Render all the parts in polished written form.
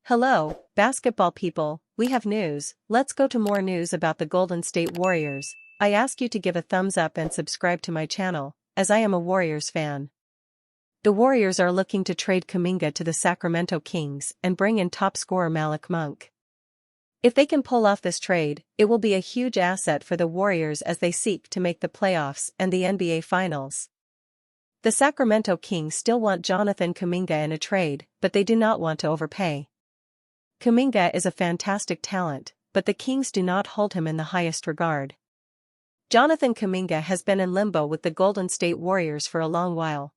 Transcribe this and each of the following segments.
Hello, basketball people, we have news. Let's go to more news about the Golden State Warriors. I ask you to give a thumbs up and subscribe to my channel, as I am a Warriors fan. The Warriors are looking to trade Kuminga to the Sacramento Kings and bring in top scorer Malik Monk. If they can pull off this trade, it will be a huge asset for the Warriors as they seek to make the playoffs and the NBA Finals. The Sacramento Kings still want Jonathan Kuminga in a trade, but they do not want to overpay. Kuminga is a fantastic talent, but the Kings do not hold him in the highest regard. Jonathan Kuminga has been in limbo with the Golden State Warriors for a long while.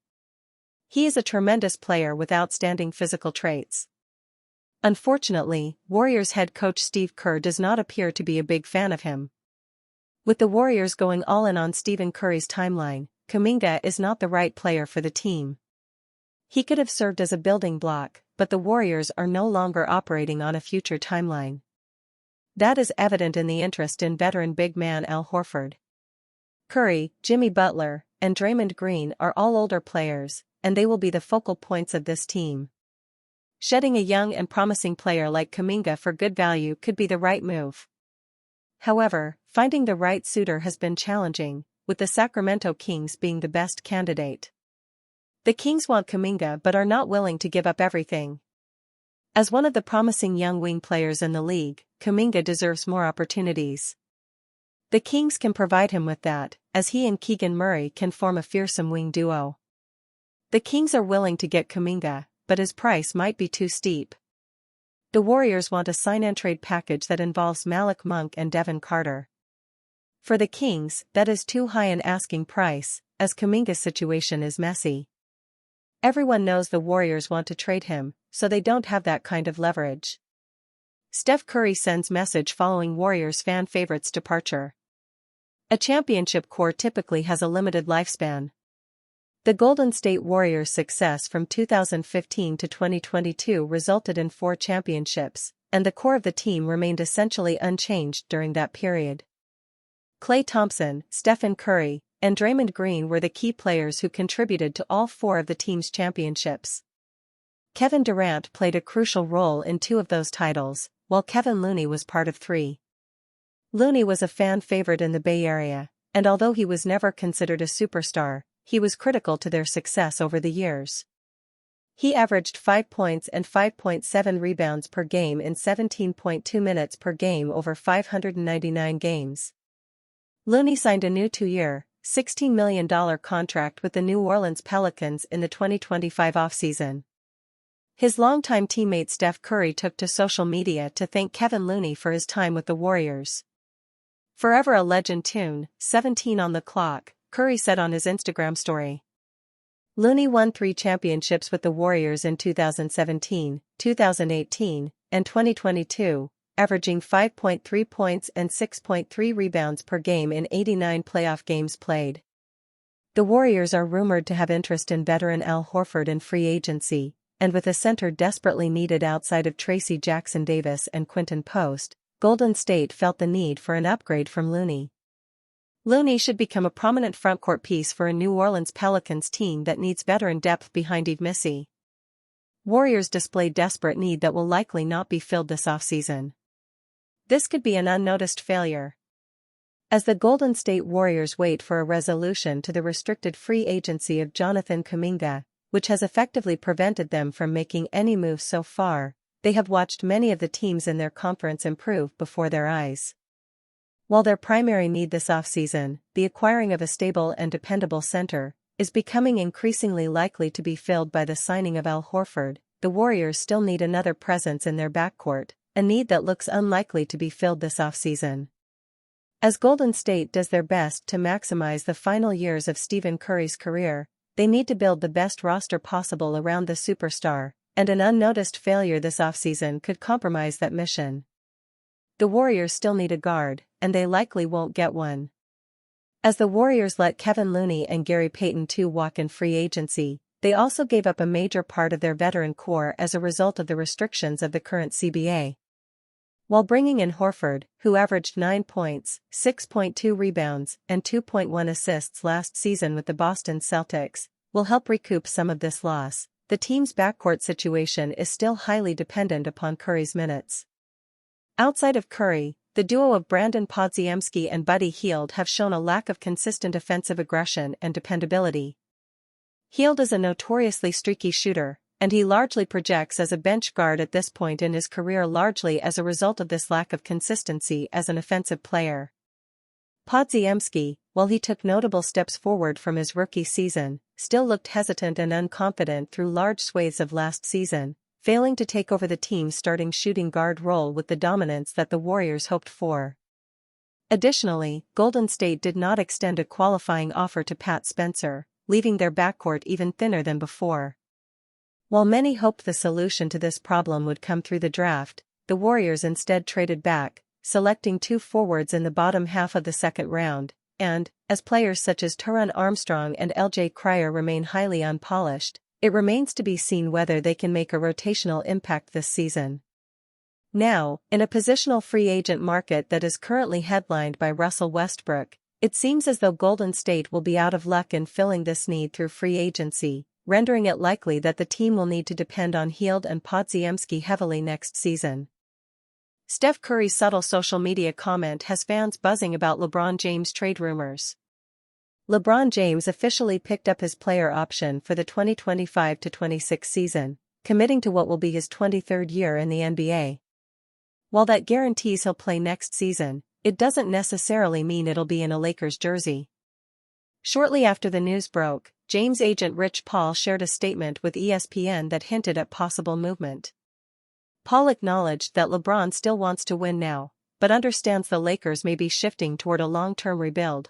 He is a tremendous player with outstanding physical traits. Unfortunately, Warriors head coach Steve Kerr does not appear to be a big fan of him. With the Warriors going all in on Stephen Curry's timeline, Kuminga is not the right player for the team. He could have served as a building block, but the Warriors are no longer operating on a future timeline. That is evident in the interest in veteran big man Al Horford. Curry, Jimmy Butler, and Draymond Green are all older players, and they will be the focal points of this team. Shedding a young and promising player like Kuminga for good value could be the right move. However, finding the right suitor has been challenging, with the Sacramento Kings being the best candidate. The Kings want Kuminga but are not willing to give up everything. As one of the promising young wing players in the league, Kuminga deserves more opportunities. The Kings can provide him with that, as he and Keegan Murray can form a fearsome wing duo. The Kings are willing to get Kuminga, but his price might be too steep. The Warriors want a sign-and-trade package that involves Malik Monk and Devin Carter. For the Kings, that is too high an asking price, as Kuminga's situation is messy. Everyone knows the Warriors want to trade him, so they don't have that kind of leverage. Steph Curry sends message following Warriors fan favorite's departure. A championship core typically has a limited lifespan. The Golden State Warriors' success from 2015 to 2022 resulted in 4 championships, and the core of the team remained essentially unchanged during that period. Klay Thompson, Stephen Curry, and Draymond Green were the key players who contributed to all 4 of the team's championships. Kevin Durant played a crucial role in 2 of those titles, while Kevin Looney was part of 3. Looney was a fan favorite in the Bay Area, and although he was never considered a superstar, he was critical to their success over the years. He averaged 5 points and 5.7 rebounds per game in 17.2 minutes per game over 599 games. Looney signed a new 2-year, $16 million contract with the New Orleans Pelicans in the 2025 offseason. His longtime teammate Steph Curry took to social media to thank Kevin Looney for his time with the Warriors. "Forever a legend tune, 17 on the clock," Curry said on his Instagram story. Looney won 3 championships with the Warriors in 2017, 2018, and 2022, averaging 5.3 points and 6.3 rebounds per game in 89 playoff games played. The Warriors are rumored to have interest in veteran Al Horford in free agency, and with a center desperately needed outside of Tracy Jackson-Davis and Quinton Post, Golden State felt the need for an upgrade from Looney. Looney should become a prominent frontcourt piece for a New Orleans Pelicans team that needs veteran depth behind Yves Missi. Warriors display desperate need that will likely not be filled this offseason. This could be an unnoticed failure. As the Golden State Warriors wait for a resolution to the restricted free agency of Jonathan Kuminga, which has effectively prevented them from making any moves so far, they have watched many of the teams in their conference improve before their eyes. While their primary need this offseason, the acquiring of a stable and dependable center, is becoming increasingly likely to be filled by the signing of Al Horford, the Warriors still need another presence in their backcourt, a need that looks unlikely to be filled this offseason. As Golden State does their best to maximize the final years of Stephen Curry's career, they need to build the best roster possible around the superstar, and an unnoticed failure this offseason could compromise that mission. The Warriors still need a guard, and they likely won't get one. As the Warriors let Kevin Looney and Gary Payton II walk in free agency, they also gave up a major part of their veteran core as a result of the restrictions of the current CBA. While bringing in Horford, who averaged 9 points, 6.2 rebounds, and 2.1 assists last season with the Boston Celtics, will help recoup some of this loss. The team's backcourt situation is still highly dependent upon Curry's minutes. Outside of Curry, the duo of Brandon Podziemski and Buddy Hield have shown a lack of consistent offensive aggression and dependability. Hield is a notoriously streaky shooter, and he largely projects as a bench guard at this point in his career, largely as a result of this lack of consistency as an offensive player. Podziemski, while he took notable steps forward from his rookie season, still looked hesitant and unconfident through large swathes of last season, failing to take over the team's starting shooting guard role with the dominance that the Warriors hoped for. Additionally, Golden State did not extend a qualifying offer to Pat Spencer, leaving their backcourt even thinner than before. While many hoped the solution to this problem would come through the draft, the Warriors instead traded back, selecting 2 forwards in the bottom half of the second round, and, as players such as Taron Armstrong and LJ Cryer remain highly unpolished, it remains to be seen whether they can make a rotational impact this season. Now, in a positional free agent market that is currently headlined by Russell Westbrook, it seems as though Golden State will be out of luck in filling this need through free agency, rendering it likely that the team will need to depend on Hield and Podziemski heavily next season. Steph Curry's subtle social media comment has fans buzzing about LeBron James trade rumors. LeBron James officially picked up his player option for the 2025-26 season, committing to what will be his 23rd year in the NBA. While that guarantees he'll play next season, it doesn't necessarily mean it'll be in a Lakers jersey. Shortly after the news broke, James' agent Rich Paul shared a statement with ESPN that hinted at possible movement. Paul acknowledged that LeBron still wants to win now, but understands the Lakers may be shifting toward a long-term rebuild.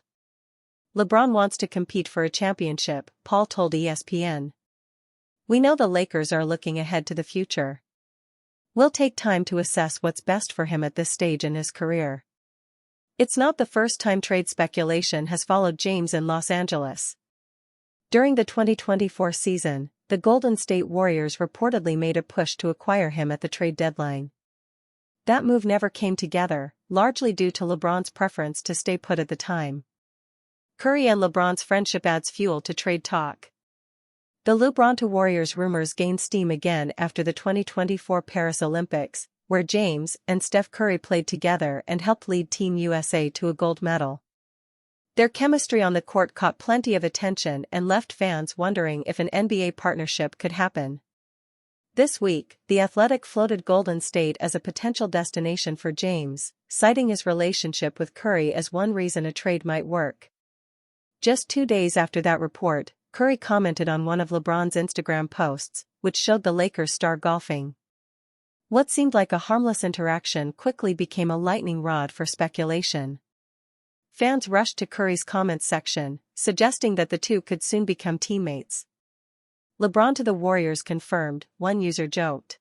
LeBron wants to compete for a championship, Paul told ESPN. We know the Lakers are looking ahead to the future. We'll take time to assess what's best for him at this stage in his career. It's not the first time trade speculation has followed James in Los Angeles. During the 2024 season, the Golden State Warriors reportedly made a push to acquire him at the trade deadline. That move never came together, largely due to LeBron's preference to stay put at the time. Curry and LeBron's friendship adds fuel to trade talk. The LeBron to Warriors rumors gained steam again after the 2024 Paris Olympics, where James and Steph Curry played together and helped lead Team USA to a gold medal. Their chemistry on the court caught plenty of attention and left fans wondering if an NBA partnership could happen. This week, The Athletic floated Golden State as a potential destination for James, citing his relationship with Curry as one reason a trade might work. Just 2 days after that report, Curry commented on one of LeBron's Instagram posts, which showed the Lakers star golfing. What seemed like a harmless interaction quickly became a lightning rod for speculation. Fans rushed to Curry's comments section, suggesting that the two could soon become teammates. LeBron to the Warriors confirmed, one user joked.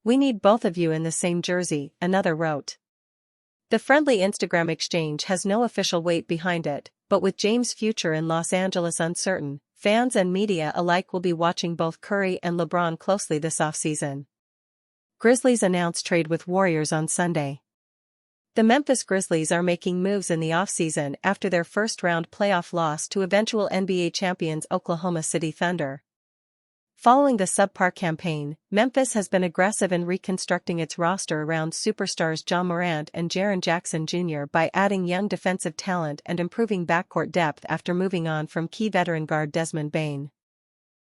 We need both of you in the same jersey, another wrote. The friendly Instagram exchange has no official weight behind it, but with James' future in Los Angeles uncertain, fans and media alike will be watching both Curry and LeBron closely this offseason. Grizzlies announced trade with Warriors on Sunday. The Memphis Grizzlies are making moves in the offseason after their first-round playoff loss to eventual NBA champions Oklahoma City Thunder. Following the subpar campaign, Memphis has been aggressive in reconstructing its roster around superstars Ja Morant and Jaren Jackson Jr. by adding young defensive talent and improving backcourt depth after moving on from key veteran guard Desmond Bane.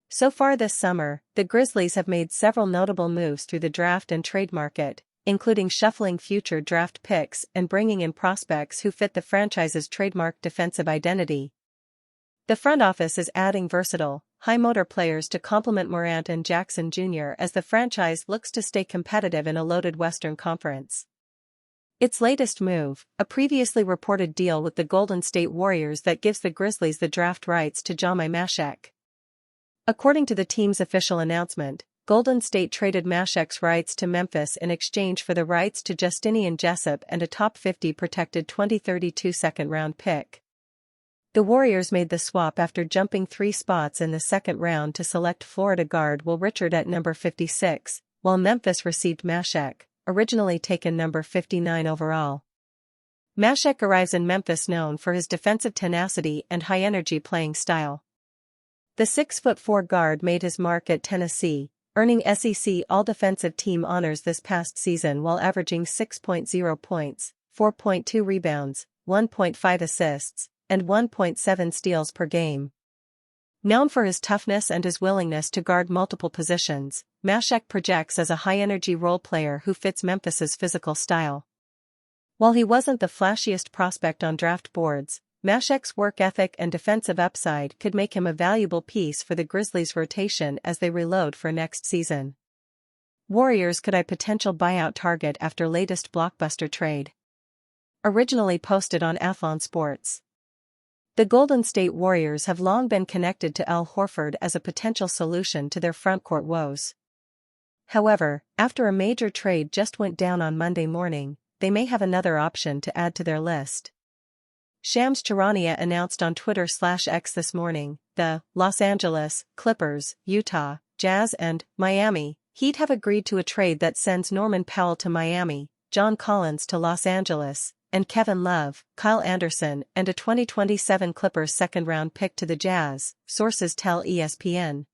So far this summer, the Grizzlies have made several notable moves through the draft and trade market, including shuffling future draft picks and bringing in prospects who fit the franchise's trademark defensive identity. The front office is adding versatile, high-motor players to complement Morant and Jackson Jr. as the franchise looks to stay competitive in a loaded Western Conference. Its latest move, a previously reported deal with the Golden State Warriors that gives the Grizzlies the draft rights to Jamal Mashek. According to the team's official announcement, Golden State traded Mashek's rights to Memphis in exchange for the rights to Justinian Jessup and a top 50 protected 2032 second-round pick. The Warriors made the swap after jumping 3 spots in the second round to select Florida guard Will Richard at number 56, while Memphis received Mashek, originally taken number 59 overall. Mashek arrives in Memphis known for his defensive tenacity and high-energy playing style. The 6'4" guard made his mark at Tennessee, earning SEC All-Defensive Team honors this past season while averaging 6.0 points, 4.2 rebounds, 1.5 assists, and 1.7 steals per game. Known for his toughness and his willingness to guard multiple positions, Masek projects as a high-energy role player who fits Memphis's physical style. While he wasn't the flashiest prospect on draft boards, Masek's work ethic and defensive upside could make him a valuable piece for the Grizzlies' rotation as they reload for next season. Warriors could eye potential buyout target after latest blockbuster trade. Originally posted on Athlon Sports. The Golden State Warriors have long been connected to Al Horford as a potential solution to their frontcourt woes. However, after a major trade just went down on Monday morning, they may have another option to add to their list. Shams Charania announced on Twitter/X this morning, the Los Angeles, Clippers, Utah, Jazz and Miami Heat have agreed to a trade that sends Norman Powell to Miami, John Collins to Los Angeles, and Kevin Love, Kyle Anderson and a 2027 Clippers second-round pick to the Jazz, sources tell ESPN.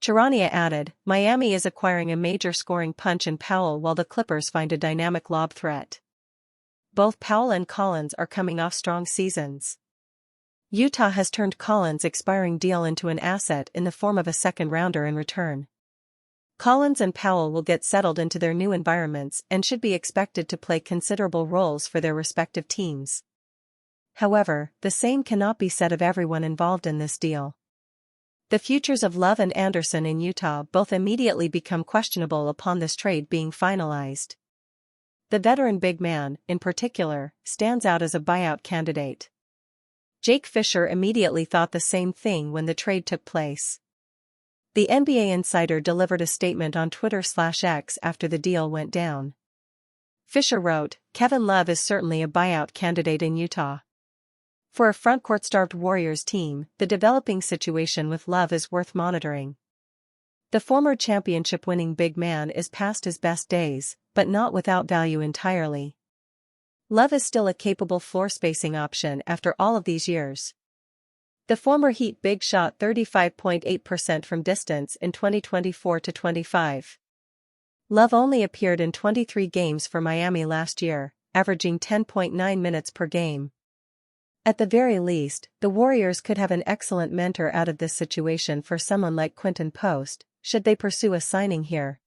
Charania added, Miami is acquiring a major scoring punch in Powell while the Clippers find a dynamic lob threat. Both Powell and Collins are coming off strong seasons. Utah has turned Collins' expiring deal into an asset in the form of a second-rounder in return. Collins and Powell will get settled into their new environments and should be expected to play considerable roles for their respective teams. However, the same cannot be said of everyone involved in this deal. The futures of Love and Anderson in Utah both immediately become questionable upon this trade being finalized. The veteran big man, in particular, stands out as a buyout candidate. Jake Fisher immediately thought the same thing when the trade took place. The NBA insider delivered a statement on Twitter/X after the deal went down. Fisher wrote, Kevin Love is certainly a buyout candidate in Utah. For a frontcourt-starved Warriors team, the developing situation with Love is worth monitoring. The former championship-winning big man is past his best days, but not without value entirely. Love is still a capable floor-spacing option after all of these years. The former Heat big shot 35.8% from distance in 2024-25. Love only appeared in 23 games for Miami last year, averaging 10.9 minutes per game. At the very least, the Warriors could have an excellent mentor out of this situation for someone like Quinton Post, should they pursue a signing here.